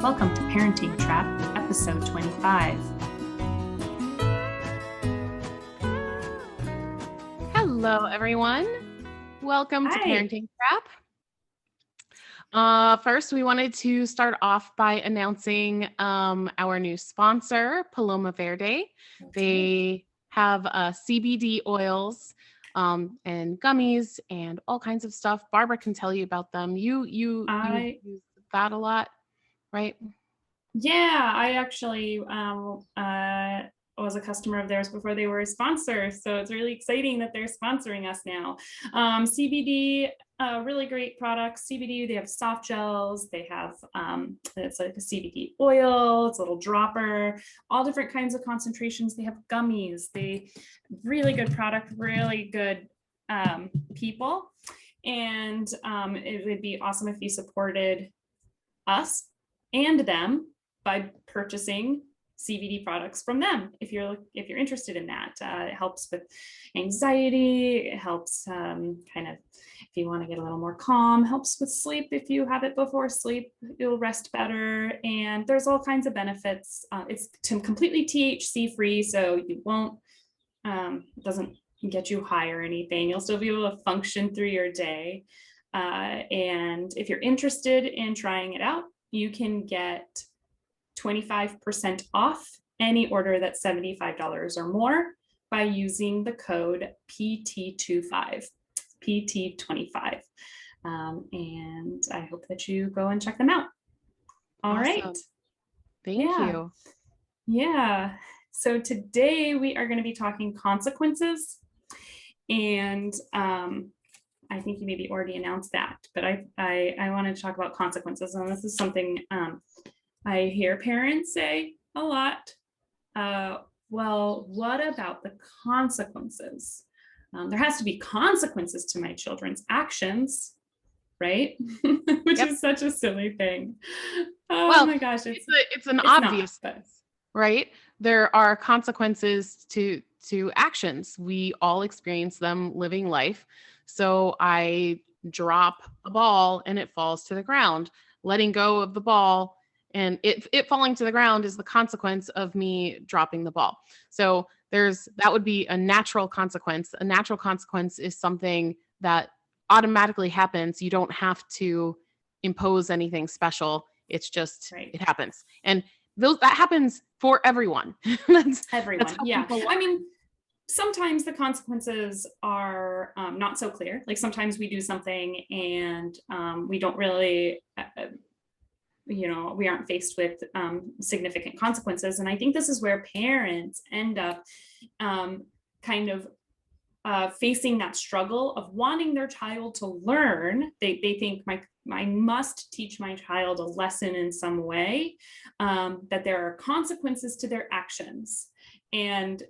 Welcome to Parenting Trap, episode 25. Hello, everyone. Welcome to Hi. Parenting Trap. First, we wanted to start off by announcing our new sponsor, Paloma Verde. They have CBD oils and gummies and all kinds of stuff. Barbara can tell you about them. You use that a lot, right? Yeah, I actually was a customer of theirs before they were a sponsor. So it's really exciting that they're sponsoring us now. CBD, really great products. CBD, they have soft gels. They have, it's like a CBD oil. It's a little dropper, all different kinds of concentrations. They have gummies. They really good product, really good people. And it would be awesome if you supported us and them by purchasing CBD products from them. If you're interested in that, it helps with anxiety. It helps kind of if you want to get a little more calm. Helps with sleep. If you have it before sleep, you'll rest better. And there's all kinds of benefits. It's completely THC free, so you won't doesn't get you high or anything. You'll still be able to function through your day. And if you're interested in trying it out, you can get 25% off any order that's $75 or more by using the code PT25, PT25. And I hope that you go and check them out. All right. Thank you. Yeah. So today we are going to be talking consequences. And I think you maybe already announced that, but I wanted to talk about consequences. And this is something I hear parents say a lot. Well, what about the consequences? There has to be consequences to my children's actions, right? Which is such a silly thing. Oh my gosh. It's an obvious thing, right? There are consequences to actions. We all experience them living life. So I drop a ball and it falls to the ground. Letting go of the ball and it falling to the ground is the consequence of me dropping the ball. So that would be a natural consequence. A natural consequence is something that automatically happens. You don't have to impose anything special. It's just, It happens. And that happens for everyone. Everyone. Yeah. I mean, sometimes the consequences are not so clear. Like sometimes we do something and we don't really, we aren't faced with significant consequences. And I think this is where parents end up kind of facing that struggle of wanting their child to learn. They think I must teach my child a lesson in some way, that there are consequences to their actions. And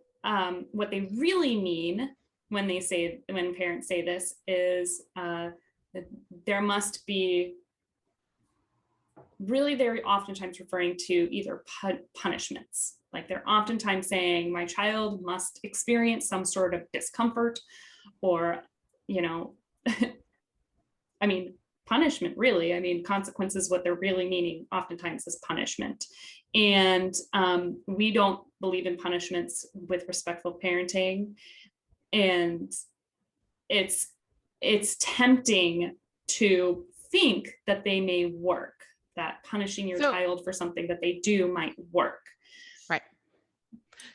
what they really mean when parents say this is that there must be, really they're oftentimes referring to either punishments. Like they're oftentimes saying my child must experience some sort of discomfort or, I mean, punishment really. I mean, consequences, what they're really meaning oftentimes is punishment. And we don't believe in punishments with respectful parenting. And it's tempting to think that they may work, that punishing your child for something that they do might work. Right.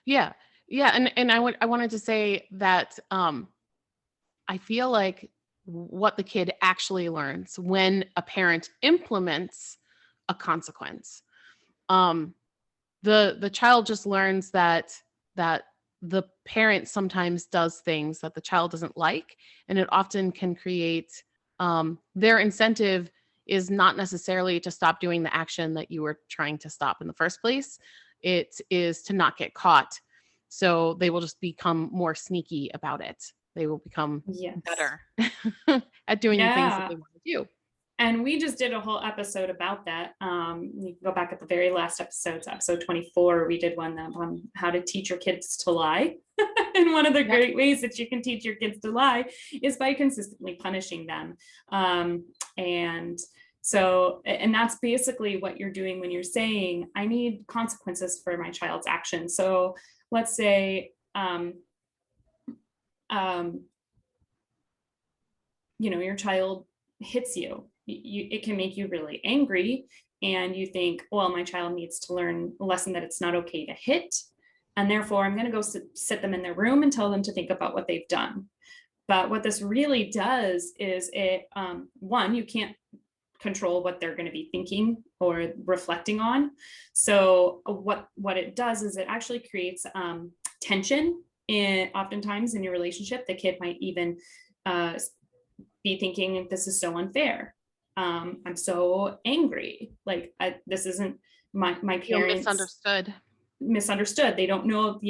Yeah. Yeah. And I wanted to say that I feel like what the kid actually learns when a parent implements a consequence, the child just learns that the parent sometimes does things that the child doesn't like, and it often can create their incentive is not necessarily to stop doing the action that you were trying to stop in the first place. It is to not get caught. So they will just become more sneaky about it. They will become better at doing the things that they want to do. And we just did a whole episode about that. You can go back at the very last episode, episode 24. We did one on how to teach your kids to lie. And one of the great ways that you can teach your kids to lie is by consistently punishing them. And So, and that's basically what you're doing when you're saying, I need consequences for my child's actions. So let's say, your child hits you. It can make you really angry. And you think, well, my child needs to learn a lesson that it's not okay to hit. And therefore, I'm going to go sit them in their room and tell them to think about what they've done. But what this really does is one, you can't control what they're going to be thinking or reflecting on. So what it does is it actually creates tension oftentimes in your relationship. The kid might even be thinking, this is so unfair. I'm so angry. Like this isn't my parents misunderstood. They don't know,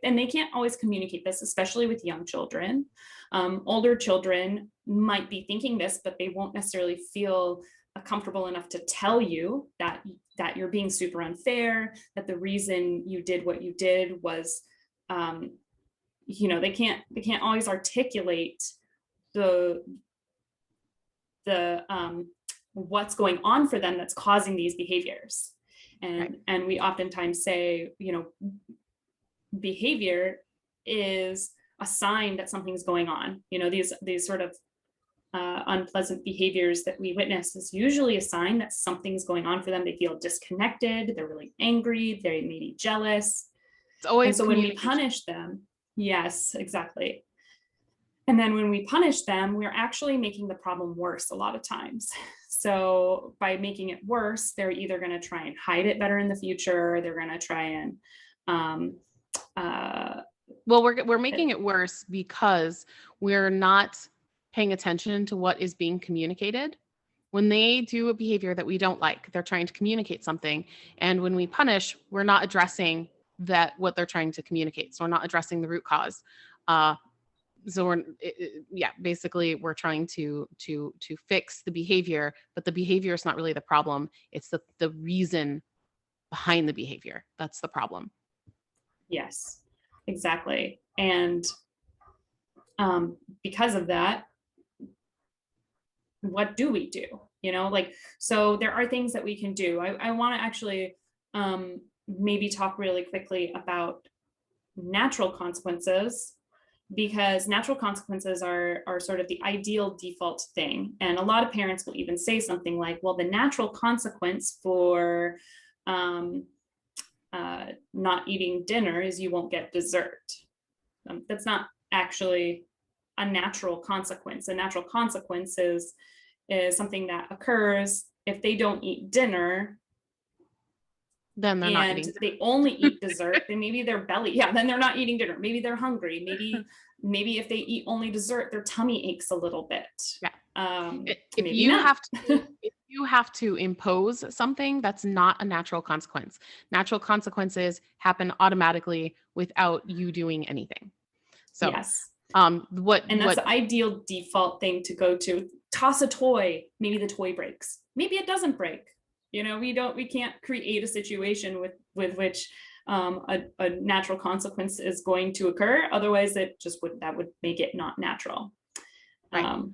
and they can't always communicate this, especially with young children. Older children might be thinking this, but they won't necessarily feel comfortable enough to tell you that you're being super unfair, that the reason you did what you did was, they can't always articulate the what's going on for them that's causing these behaviors. And we oftentimes say, behavior is a sign that something's going on. These sort of unpleasant behaviors that we witness is usually a sign that something's going on for them. They feel disconnected, they're really angry, they may be jealous. It's always, and so when we punish them, yes, exactly. And then when we punish them, we're actually making the problem worse a lot of times. So by making it worse, they're either going to try and hide it better in the future, or they're going to try and we're making it worse because we're not paying attention to what is being communicated. When they do a behavior that we don't like, they're trying to communicate something. And when we punish, we're not addressing what they're trying to communicate. So we're not addressing the root cause. So basically we're trying to fix the behavior, but the behavior is not really the problem. It's the reason behind the behavior. That's the problem. Yes, exactly. And because of that, what do we do? So there are things that we can do. I want to actually maybe talk really quickly about natural consequences, because natural consequences are sort of the ideal default thing. And a lot of parents will even say something like, well, the natural consequence for not eating dinner is you won't get dessert. That's not actually a natural consequence. A natural consequence is something that occurs if they don't eat dinner, then they're not eating. They only eat dessert, then maybe their belly, then they're not eating dinner. Maybe they're hungry. Maybe if they eat only dessert, their tummy aches a little bit. Yeah. If you have to impose something, that's not a natural consequence. Natural consequences happen automatically without you doing anything. So yes. That's the ideal default thing to go to. Toss a toy, maybe the toy breaks. Maybe it doesn't break. We can't create a situation with which a natural consequence is going to occur. Otherwise, that would make it not natural. Right.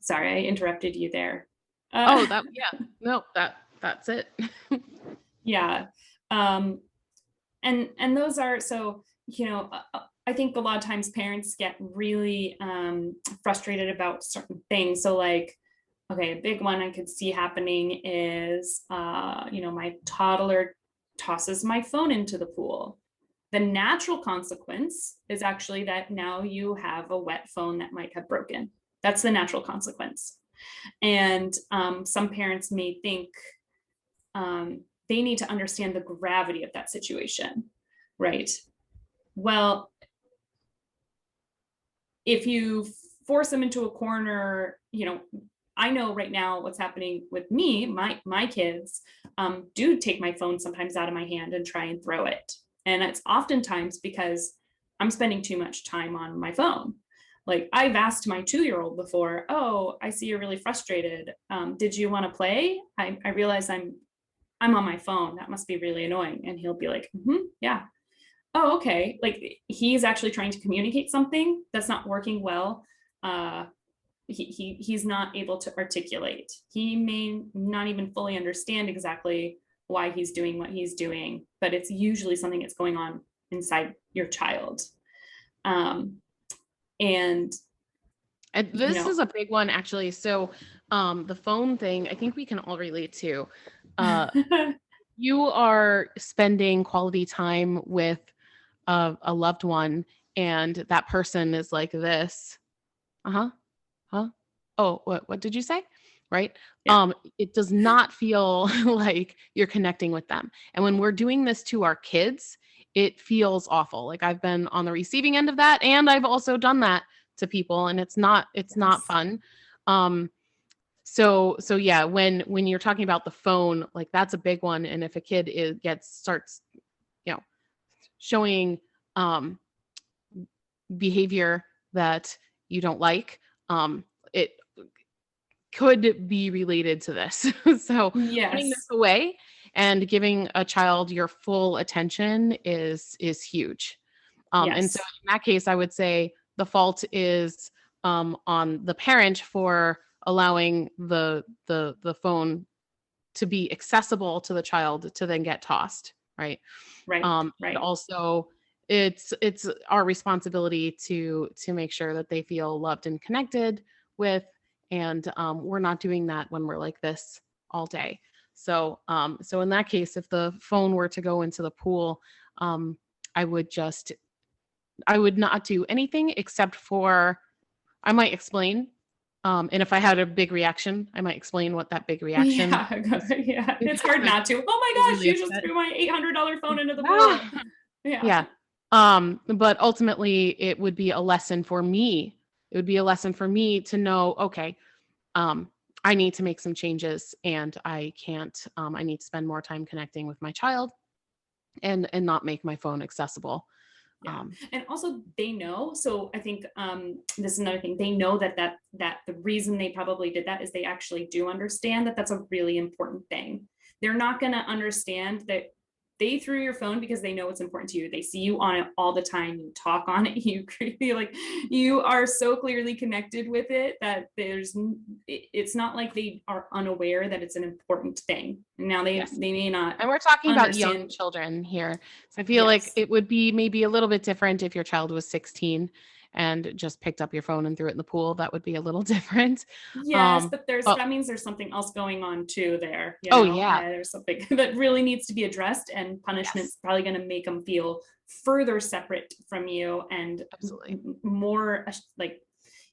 Sorry, I interrupted you there. That's it. Yeah. And those are, so, I think a lot of times parents get really frustrated about certain things. So like, okay, a big one I could see happening is, my toddler tosses my phone into the pool. The natural consequence is actually that now you have a wet phone that might have broken. That's the natural consequence. And some parents may think they need to understand the gravity of that situation, right? Well, if you force them into a corner, I know right now what's happening with me, my kids do take my phone sometimes out of my hand and try and throw it. And it's oftentimes because I'm spending too much time on my phone. Like I've asked my 2-year-old before, oh, I see you're really frustrated. Did you want to play? I realize I'm on my phone. That must be really annoying. And he'll be like, yeah. Oh, okay. Like he's actually trying to communicate something that's not working well he's not able to articulate. He may not even fully understand exactly why he's doing what he's doing, but it's usually something that's going on inside your child. And this is a big one, actually. So the phone thing, I think we can all relate to. You are spending quality time with a loved one, and that person is like this. Huh? Oh, what did you say? Right? Yeah. It does not feel like you're connecting with them. And when we're doing this to our kids, it feels awful. Like I've been on the receiving end of that, and I've also done that to people, and it's not fun. So yeah, when you're talking about the phone, like that's a big one. And if a kid starts, showing behavior that you don't like, it could be related to this. So putting this away and giving a child your full attention is huge. And so in that case, I would say the fault is on the parent for allowing the phone to be accessible to the child to then get tossed, right? Right. And also it's our responsibility to make sure that they feel loved and connected with, and we're not doing that when we're like this all day. So in that case, if the phone were to go into the pool, I would not do anything except for, I might explain. And if I had a big reaction, I might explain what that big reaction. Yeah. It's hard not to. Oh my gosh, you just threw my $800 phone into the pool. Yeah. But ultimately it would be a lesson for me. It would be a lesson for me to know, okay, I need to make some changes, and I can't, I need to spend more time connecting with my child and not make my phone accessible. Yeah. And also they know, so I think this is another thing, they know that the reason they probably did that is they actually do understand that that's a really important thing. They're not going to understand that they threw your phone because they know it's important to you. They see you on it all the time. You talk on it. You feel like you are so clearly connected with it that it's not like they are unaware that it's an important thing. Now they may not. And we're talking about young children here. So I feel like it would be maybe a little bit different if your child was 16 and just picked up your phone and threw it in the pool. That would be a little different. Yes, but that means there's something else going on too there. There's something that really needs to be addressed, and punishment's probably going to make them feel further separate from you, and more like,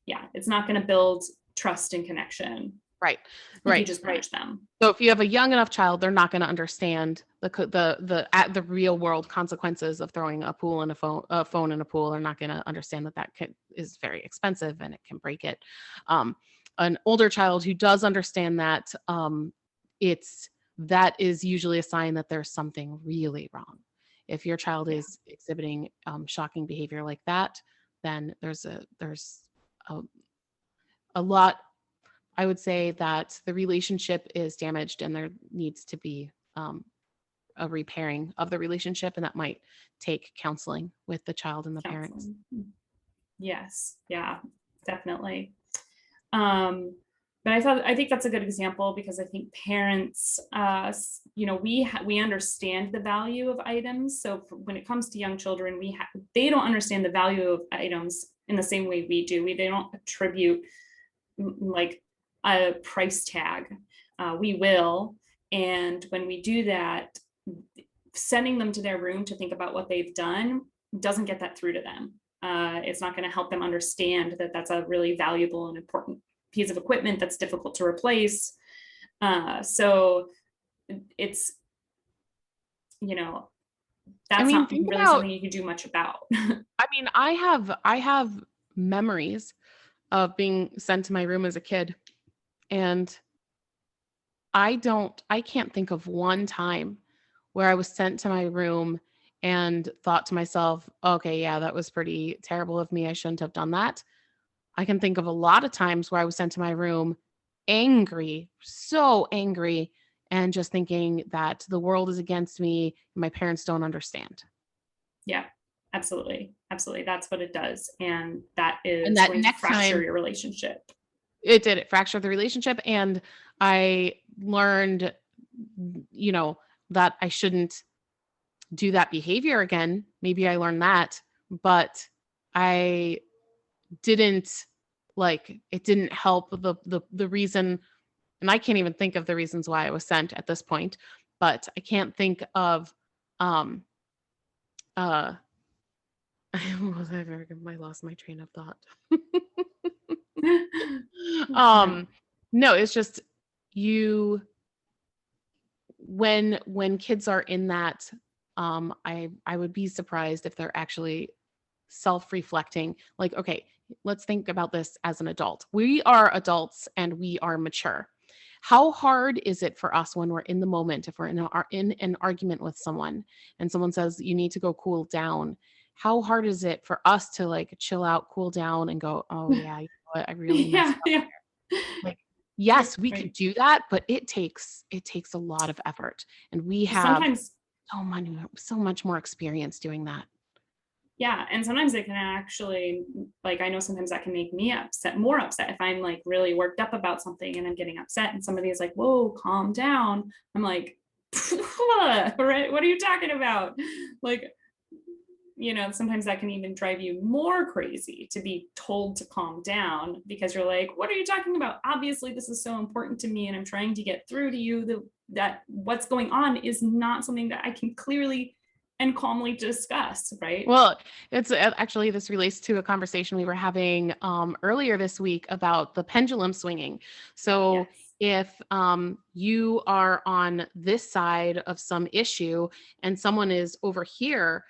it's not going to build trust and connection. Right. You just punish them. So if you have a young enough child, they're not going to understand the real world consequences of throwing a phone in a pool. They're not going to understand that is very expensive and it can break it. An older child who does understand that, that is usually a sign that there's something really wrong. If your child is exhibiting shocking behavior like that, then there's a lot. I would say that the relationship is damaged, and there needs to be a repairing of the relationship, and that might take counseling with the child and the parents. Yes, yeah, definitely. But I think that's a good example, because I think parents, we understand the value of items. So when it comes to young children, they don't understand the value of items in the same way we do. They don't attribute like a price tag. We will. And when we do that, sending them to their room to think about what they've done doesn't get that through to them. It's not going to help them understand that that's a really valuable and important piece of equipment that's difficult to replace. So it's, that's not really something you can do much about. I mean, I have memories of being sent to my room as a kid, and I can't think of one time where I was sent to my room and thought to myself, okay, yeah, that was pretty terrible of me. I shouldn't have done that. I can think of a lot of times where I was sent to my room angry, so angry, and just thinking that the world is against me and my parents don't understand. Yeah, absolutely. Absolutely. That's what it does. And that is going to fracture your relationship. It fractured the relationship. And I learned, that I shouldn't do that behavior again. Maybe I learned that, but I didn't it didn't help the reason. And I can't even think of the reasons why I was sent at this point, but I can't think of, um, uh, I lost my train of thought. No. No, it's just when kids are in that, I would be surprised if they're actually self-reflecting. Like, okay, let's think about this as an adult. We are adults and we are mature. How hard is it for us when we're in the moment, if we're in an argument with someone and someone says you need to go cool down? How hard is it for us to chill out, cool down, and go, oh yeah, you know what, I really messed Yeah, up. yeah. Like, yes, we could Right. do that, but it takes a lot of effort, and we have Sometimes, so much more experience doing that. yeah, and sometimes it can actually, like, I know sometimes that can make me more upset if I'm like really worked up about something and I'm getting upset and somebody is like, whoa, calm down. I'm like, right, what are you talking about? Like, sometimes that can even drive you more crazy to be told to calm down because you're like, what are you talking about? Obviously, this is so important to me and I'm trying to get through to you that what's going on is not something that I can clearly and calmly discuss, right? Well, it's actually, this relates to a conversation we were having earlier this week about the pendulum swinging. So Yes. if you are on this side of some issue and someone is over here,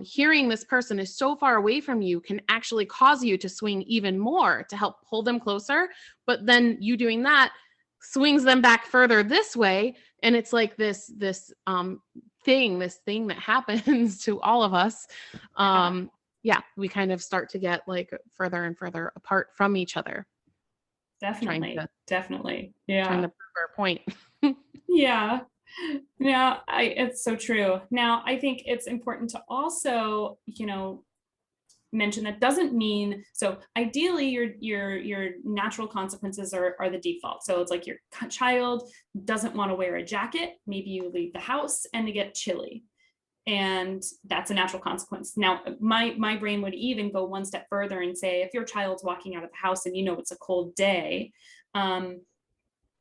hearing this person is so far away from you can actually cause you to swing even more to help pull them closer. But then you doing that swings them back further this way. And it's like this thing that happens to all of us. Yeah, Yeah, we kind of start to get further and further apart from each other, trying to definitely. Definitely. trying Yeah. to prove our point. Yeah. Yeah, it's so true. Now, I think it's important to also, mention that doesn't mean, so ideally your natural consequences are the default. So it's like your child doesn't want to wear a jacket, maybe you leave the house and it get chilly, and that's a natural consequence. Now my brain would even go one step further and say, if your child's walking out of the house and it's a cold day, um,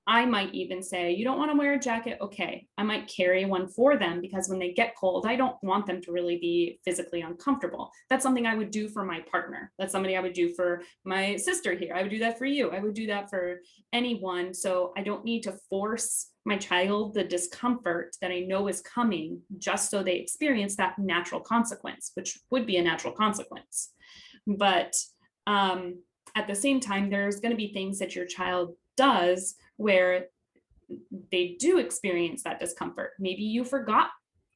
I might even say, you don't want to wear a jacket. Okay. I might carry one for them because when they get cold, I don't want them to really be physically uncomfortable. That's something I would do for my partner. That's something I would do for my sister here. I would do that for you. I would do that for anyone. So I don't need to force my child the discomfort that I know is coming just so they experience that natural consequence, which would be a natural consequence. But at the same time, there's going to be things that your child does where they do experience that discomfort. Maybe you forgot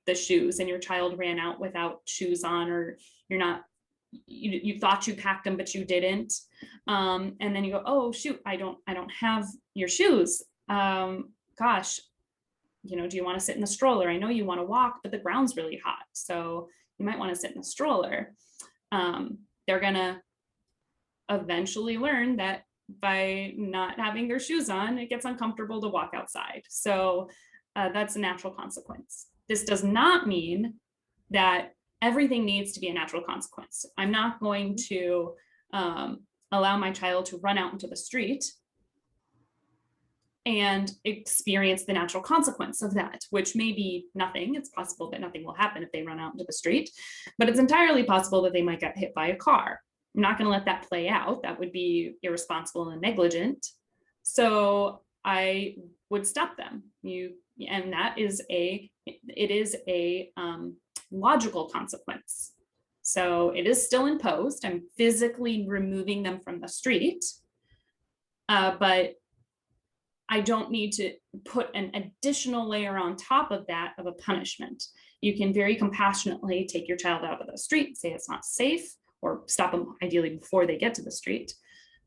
the shoes and your child ran out without shoes on, or you're not, you thought you packed them but you didn't, and then you go, oh shoot, I don't have your shoes. Gosh, do you want to sit in the stroller? I know you want to walk, but the ground's really hot, so you might want to sit in the stroller. They're gonna eventually learn that by not having their shoes on, it gets uncomfortable to walk outside. So that's a natural consequence. This does not mean that everything needs to be a natural consequence. I'm not going to allow my child to run out into the street and experience the natural consequence of that, which may be nothing. It's possible that nothing will happen if they run out into the street, but it's entirely possible that they might get hit by a car. I'm not going to let that play out. That would be irresponsible and negligent. So I would stop them. And it is a logical consequence. So it is still imposed. I'm physically removing them from the street, but I don't need to put an additional layer on top of that of a punishment. You can very compassionately take your child out of the street, say it's not safe, or stop them ideally before they get to the street.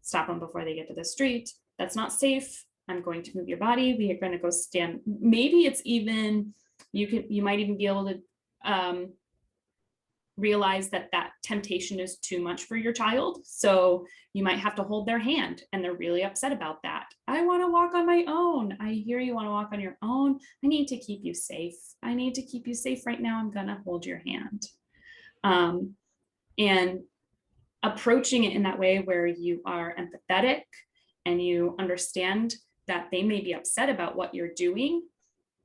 Stop them before they get to the street. That's not safe. I'm going to move your body. We are going to go stand. Maybe it's even, you might even be able to realize that that temptation is too much for your child. So you might have to hold their hand and they're really upset about that. I want to walk on my own. I hear you want to walk on your own. I need to keep you safe. I need to keep you safe right now. I'm going to hold your hand. And approaching it in that way where you are empathetic and you understand that they may be upset about what you're doing,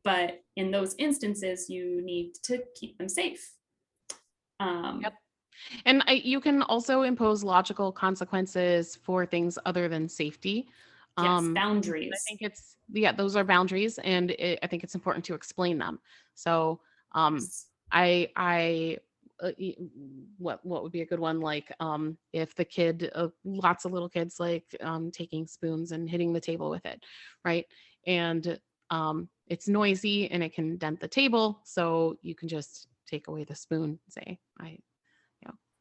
but in those instances, you need to keep them safe. Yep. And you can also impose logical consequences for things other than safety. Yes, I boundaries. think those are boundaries, and I think it's important to explain them. So, I what would be a good one? Like, if the kid, lots of little kids like taking spoons and hitting the table with it, right? And it's noisy and it can dent the table, so you can just take away the spoon and say,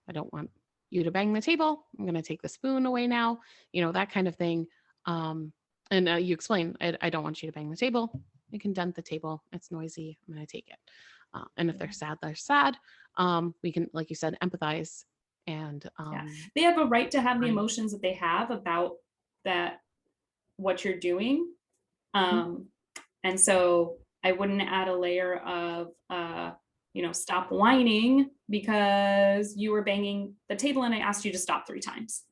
I don't want you to bang the table. I'm going to take the spoon away now, that kind of thing. And you explain, I don't want you to bang the table. You can dent the table. It's noisy. I'm going to take it. And if they're sad, they're sad. We can, like you said, empathize. And they have a right to have the emotions that they have about that, what you're doing. And so I wouldn't add a layer of, stop whining because you were banging the table and I asked you to stop 3 times.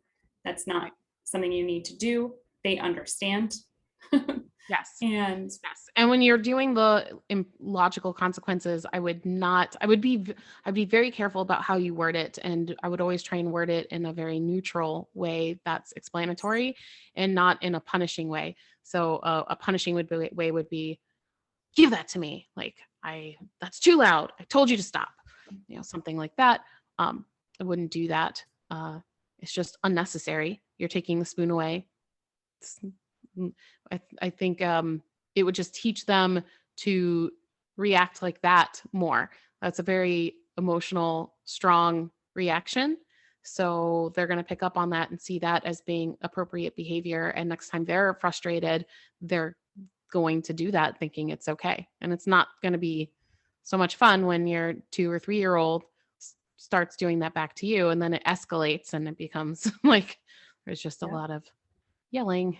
That's not something you need to do. They understand. Yes. And when you're doing the logical consequences, I'd be very careful about how you word it. And I would always try and word it in a very neutral way that's explanatory and not in a punishing way. So a punishing way would be, give that to me. Like, that's too loud. I told you to stop. Something like that. I wouldn't do that. It's just unnecessary. You're taking the spoon away. I think it would just teach them to react like that more. That's a very emotional, strong reaction. So they're going to pick up on that and see that as being appropriate behavior. And next time they're frustrated, they're going to do that thinking it's okay. And it's not going to be so much fun when your 2 or 3-year-old starts doing that back to you, and then it escalates and it becomes like there's just a lot of yelling.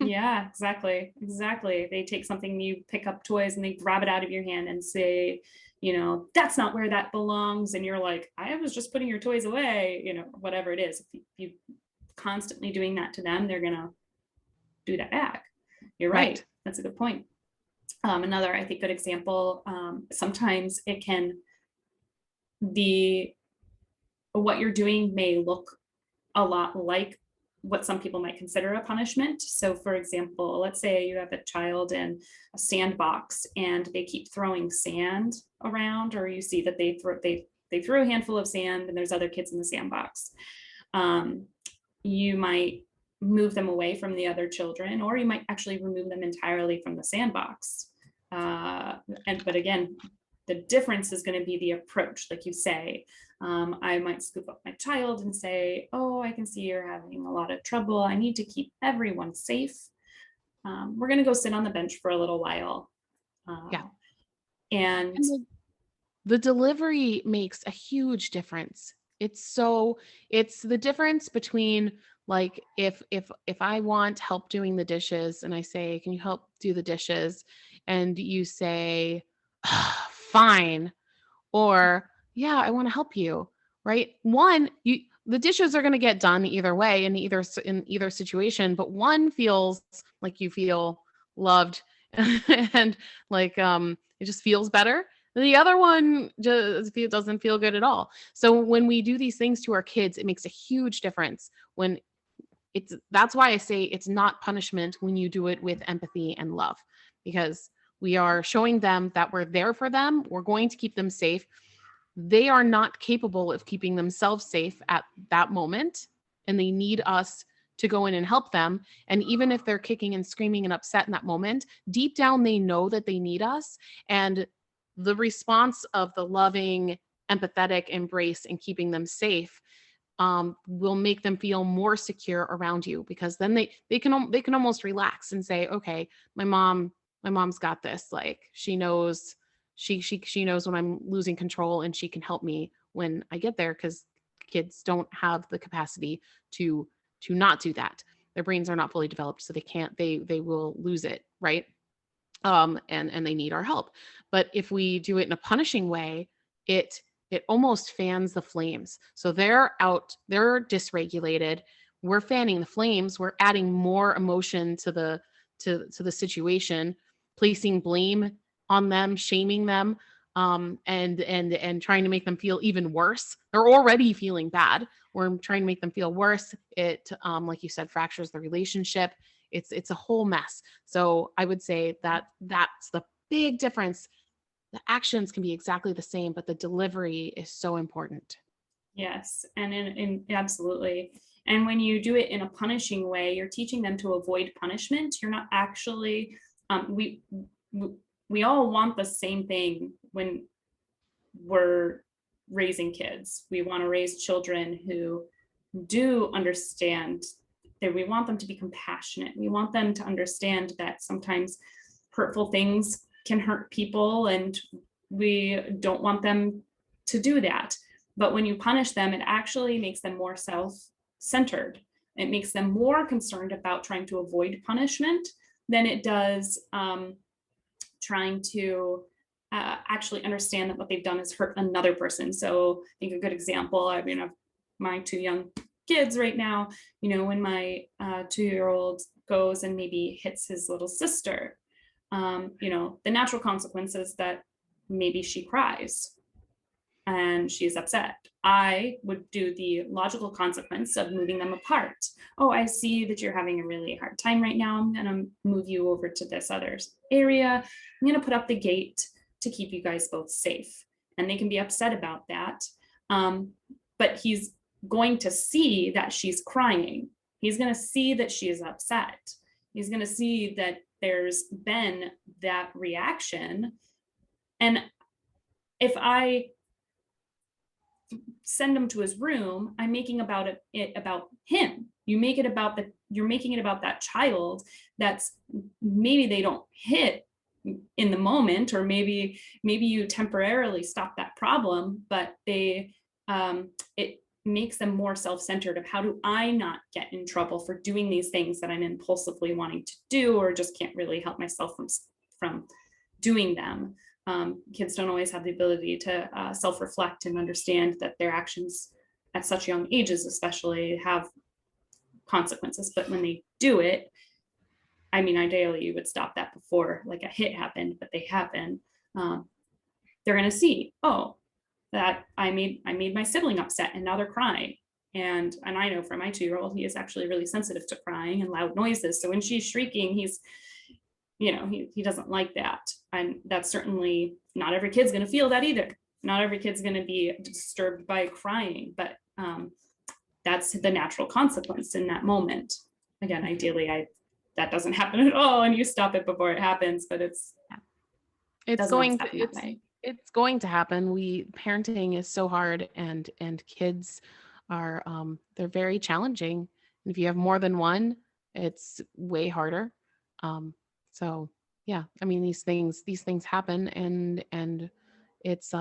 Yeah, exactly. They take something, you pick up toys and they grab it out of your hand and say, that's not where that belongs. And you're like, I was just putting your toys away, whatever it is. If you constantly doing that to them, they're going to do that back. You're right. That's a good point. Another, I think, good example, sometimes it can what you're doing may look a lot like what some people might consider a punishment. So for example, let's say you have a child in a sandbox and they keep throwing sand around, or you see that they throw a handful of sand and there's other kids in the sandbox. You might move them away from the other children, or you might actually remove them entirely from the sandbox. But again, the difference is going to be the approach. Like you say, I might scoop up my child and say, oh, I can see you're having a lot of trouble. I need to keep everyone safe. We're going to go sit on the bench for a little while. And the delivery makes a huge difference. It's the difference between, like, if I want help doing the dishes and I say, can you help do the dishes? And you say, fine, or yeah, I want to help you, right? One, the dishes are going to get done either way in either situation, but one feels like you feel loved and like it just feels better. The other one just doesn't feel good at all. So when we do these things to our kids, it makes a huge difference. That's why I say it's not punishment when you do it with empathy and love, because we are showing them that we're there for them. We're going to keep them safe. They are not capable of keeping themselves safe at that moment, and they need us to go in and help them. And even if they're kicking and screaming and upset in that moment, deep down, they know that they need us. And the response of the loving, empathetic embrace and keeping them safe will make them feel more secure around you, because then they can almost relax and say, okay, my mom's got this. Like, she knows She knows when I'm losing control, and she can help me when I get there, because kids don't have the capacity to not do that. Their brains are not fully developed, so they will lose it, right? And they need our help. But if we do it in a punishing way, it almost fans the flames. So they're dysregulated. We're fanning the flames. We're adding more emotion to the situation, placing blame on them, shaming them, and trying to make them feel even worse. They're already feeling bad. We're trying to make them feel worse. It, like you said, fractures the relationship. It's a whole mess. So I would say that that's the big difference. The actions can be exactly the same, but the delivery is so important. Yes, and in absolutely. And when you do it in a punishing way, you're teaching them to avoid punishment. You're not actually, we all want the same thing when we're raising kids. We want to raise children who do understand that we want them to be compassionate. We want them to understand that sometimes hurtful things can hurt people, and we don't want them to do that. But when you punish them, it actually makes them more self-centered. It makes them more concerned about trying to avoid punishment than it does trying to actually understand that what they've done is hurt another person. So I think a good example, I mean, my two young kids right now, when my 2-year-old goes and maybe hits his little sister, the natural consequence is that maybe she cries and she's upset. I would do the logical consequence of moving them apart. Oh, I see that you're having a really hard time right now. I'm going to move you over to this other area. I'm going to put up the gate to keep you guys both safe. And they can be upset about that. But he's going to see that she's crying. He's going to see that she is upset. He's going to see that there's been that reaction. And if I send him to his room, I'm making it about him. You're making it about that child that's maybe they don't hit in the moment, or maybe you temporarily stop that problem, but it makes them more self-centered of how do I not get in trouble for doing these things that I'm impulsively wanting to do, or just can't really help myself from doing them. Kids don't always have the ability to self-reflect and understand that their actions at such young ages especially have consequences. But when they do it, I mean, ideally you would stop that before like a hit happened, but they happen. They're going to see, oh, that I made my sibling upset and now they're crying. And I know for my 2-year-old, he is actually really sensitive to crying and loud noises. So when she's shrieking, he doesn't like that. And that's certainly not every kid's going to feel that either. Not every kid's going to be disturbed by crying, but that's the natural consequence in that moment. Again, ideally, that doesn't happen at all, and you stop it before it happens. But it's going to happen. Parenting is so hard, and kids are they're very challenging. And if you have more than one, it's way harder. So yeah, I mean, these things happen, and it's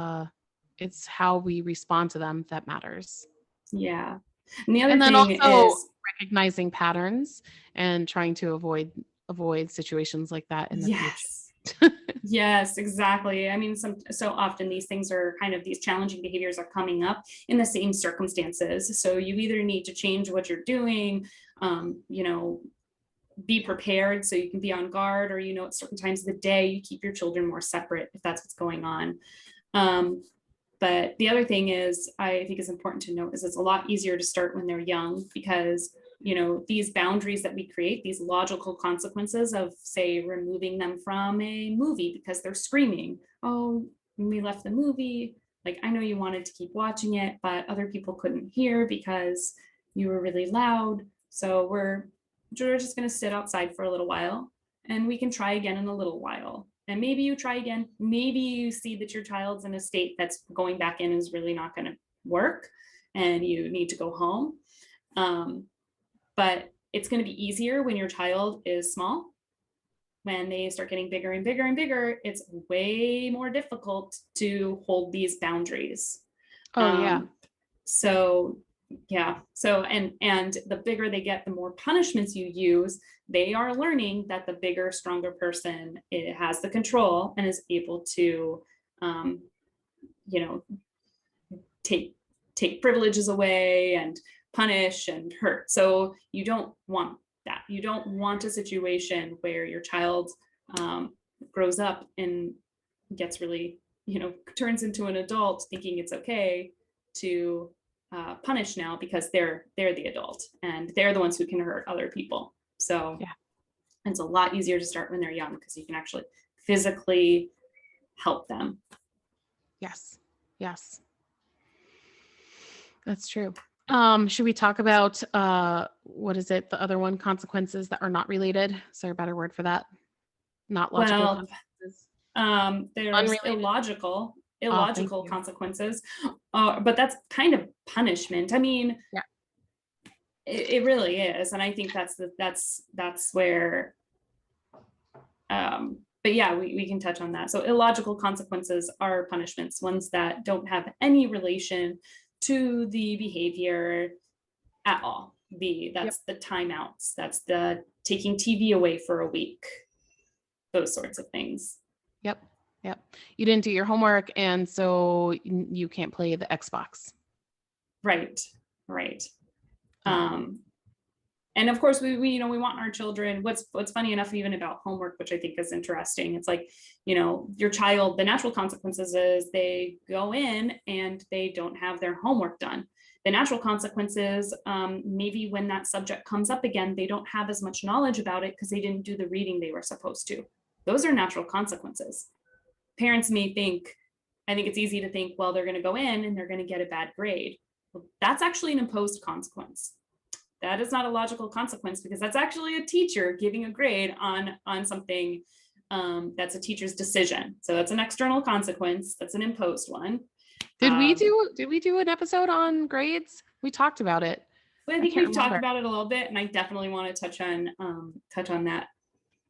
how we respond to them that matters. Yeah. And the other and then thing also is recognizing patterns and trying to avoid situations like that in the future. Yes, exactly. I mean, so often these things are kind of, these challenging behaviors are coming up in the same circumstances. So you either need to change what you're doing, be prepared so you can be on guard, or at certain times of the day you keep your children more separate if that's what's going on. But the other thing is, I think is important to note, is it's a lot easier to start when they're young, because these boundaries that we create, these logical consequences of, say, removing them from a movie because they're screaming. Oh, when we left the movie, like, I know you wanted to keep watching it, but other people couldn't hear because you were really loud. So we're just going to sit outside for a little while, and we can try again in a little while. And maybe you try again. Maybe you see that your child's in a state that's going back in is really not going to work, and you need to go home. But it's going to be easier when your child is small, when they start getting bigger and bigger and bigger, it's way more difficult to hold these boundaries. Oh, yeah. So yeah, so and the bigger they get, the more punishments you use. They are learning that the bigger, stronger person, it has the control and is able to, you know, take privileges away and punish and hurt. So you don't want that. You don't want a situation where your child grows up and gets really, turns into an adult thinking it's okay to punish now because they're the adult and they're the ones who can hurt other people. So Yeah. it's a lot easier to start when they're young because you can actually physically help them. Yes. Yes. That's true. Should we talk about what is it? The other one, consequences that are not related. Is there a better word for that? Not logical consequences. There's Unrelated? illogical consequences, but that's kind of punishment. I mean, yeah, it really is, and I think that's where. But yeah, we can touch on that. So illogical consequences are punishments, ones that don't have any relation to the behavior at all. That's the timeouts. That's the taking TV away for a week. Those sorts of things. Yep. You didn't do your homework, and so you can't play the Xbox. Right. And of course, we want our children. What's funny enough, even about homework, which I think is interesting. It's like, your child. The natural consequences is they go in and they don't have their homework done. The natural consequences, maybe when that subject comes up again, they don't have as much knowledge about it because they didn't do the reading they were supposed to. Those are natural consequences. Parents may think, I think it's easy to think, well, they're going to go in and they're going to get a bad grade. Well, that's actually an imposed consequence. That is not a logical consequence because that's actually a teacher giving a grade on something that's a teacher's decision. So that's an external consequence. That's an imposed one. Did we do an episode on grades? We talked about it. But I think we've talked about it a little bit, and I definitely want to touch on that.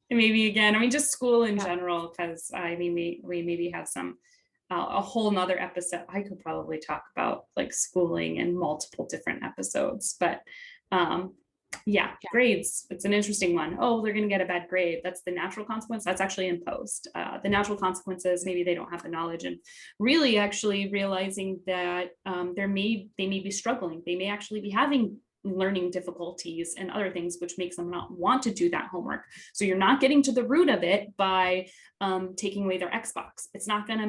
And maybe again, I mean, just school in general, because I mean, we maybe have some a whole nother episode. I could probably talk about like schooling in multiple different episodes, but grades, it's an interesting one. Oh, they're going to get a bad grade. That's the natural consequence. That's actually imposed. The natural consequences, maybe they don't have the knowledge and really actually realizing that they may be struggling. They may actually be having learning difficulties and other things, which makes them not want to do that homework. So you're not getting to the root of it by taking away their Xbox. It's not going to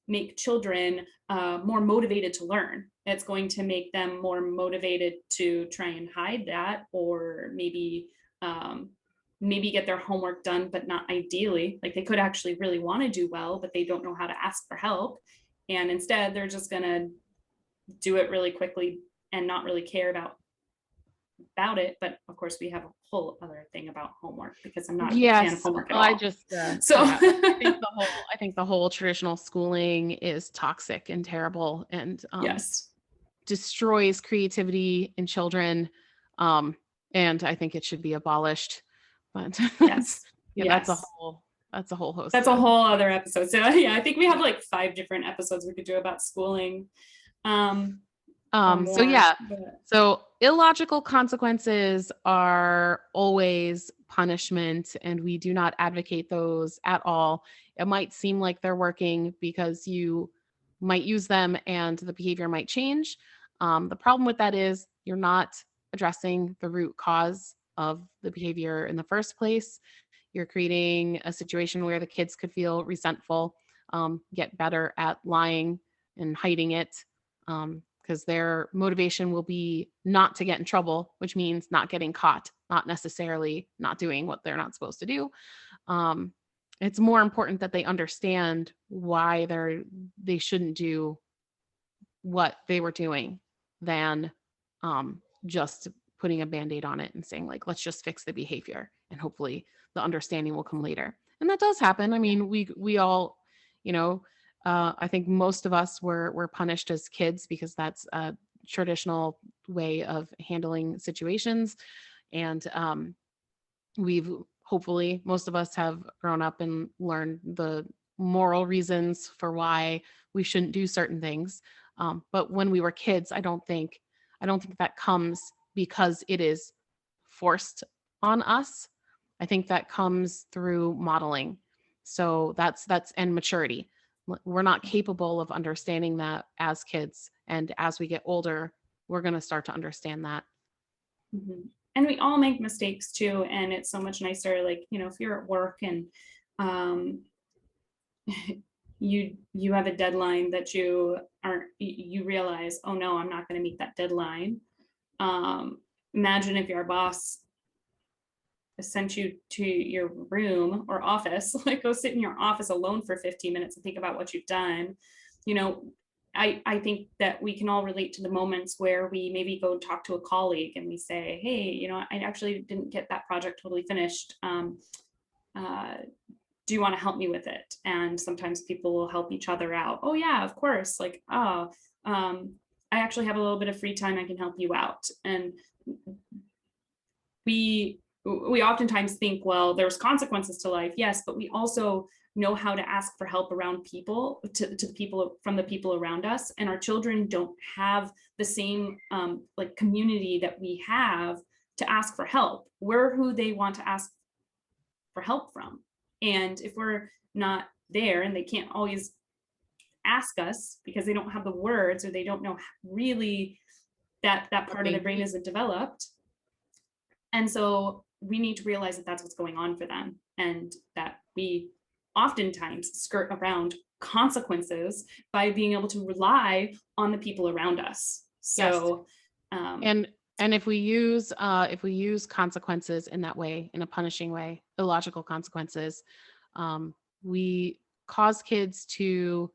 make children more motivated to learn. It's going to make them more motivated to try and hide that, or maybe get their homework done, but not ideally. Like they could actually really want to do well, but they don't know how to ask for help. And instead, they're just going to do it really quickly and not really care about it. But of course, we have a whole other thing about homework because I'm not a fan of homework at all. I think the whole traditional schooling is toxic and terrible and destroys creativity in children. And I think it should be abolished. But that's a whole host. That's a whole other episode. So yeah, I think we have like 5 different episodes we could do about schooling. So illogical consequences are always punishment, and we do not advocate those at all. It might seem like they're working because you might use them and the behavior might change. The problem with that is you're not addressing the root cause of the behavior in the first place. You're creating a situation where the kids could feel resentful, get better at lying and hiding it. Because their motivation will be not to get in trouble, which means not getting caught, not necessarily not doing what they're not supposed to do. It's more important that they understand why they shouldn't do what they were doing than just putting a Band-Aid on it and saying like, let's just fix the behavior and hopefully the understanding will come later. And that does happen. I mean, we all, I think most of us were punished as kids because that's a traditional way of handling situations. And we've hopefully most of us have grown up and learned the moral reasons for why we shouldn't do certain things. But when we were kids, I don't think that comes because it is forced on us. I think that comes through modeling. So that's and maturity. We're not capable of understanding that as kids, and as we get older, we're going to start to understand that. Mm-hmm. And we all make mistakes too. And it's so much nicer, like, you know, if you're at work and you have a deadline that you realize, oh no, I'm not going to meet that deadline. Imagine if your boss sent you to your room or office, like go sit in your office alone for 15 minutes and think about what you've done. You know, I think that we can all relate to the moments where we maybe go talk to a colleague and we say, hey, you know, I actually didn't get that project totally finished. Do you want to help me with it? And sometimes people will help each other out. Oh yeah, of course. Like, I actually have a little bit of free time. I can help you out. And we oftentimes think, well, there's consequences to life. Yes, but we also know how to ask for help around people, to the people, from the people around us. And our children don't have the same like community that we have to ask for help. We're who they want to ask for help from. And if we're not there, and they can't always ask us because they don't have the words, or they don't know really that part of the brain isn't developed. And so we need to realize that that's what's going on for them, and that we oftentimes skirt around consequences by being able to rely on the people around us. So, yes. And if we use consequences in that way, in a punishing way, illogical consequences, we cause kids to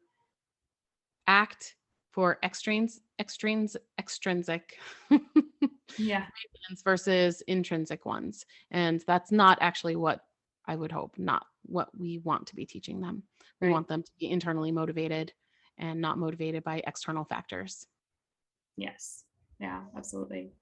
act for extrinsic reasons versus intrinsic ones. And that's not actually what I would hope, not what we want to be teaching them. We want them to be internally motivated and not motivated by external factors. Yes. Yeah, absolutely.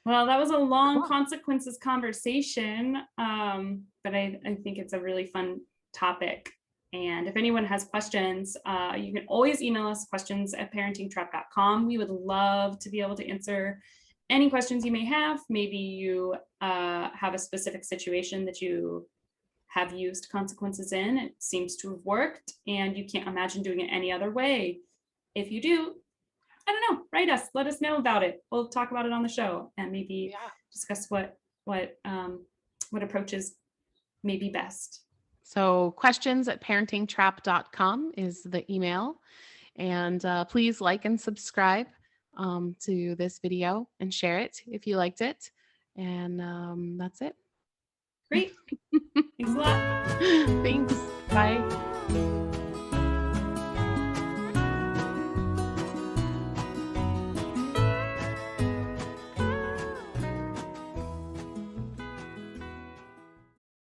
Well, that was a long consequences conversation, but I think it's a really fun topic. And if anyone has questions, you can always email us questions@parentingtrap.com. We would love to be able to answer any questions you may have. Maybe you have a specific situation that you have used consequences in. It seems to have worked, and you can't imagine doing it any other way. If you do, I don't know, write us, let us know about it. We'll talk about it on the show and maybe discuss what approaches may be best. So questions@parentingtrap.com is the email. And please like and subscribe to this video and share it if you liked it. And that's it. Great. Thanks a lot. Thanks. Bye.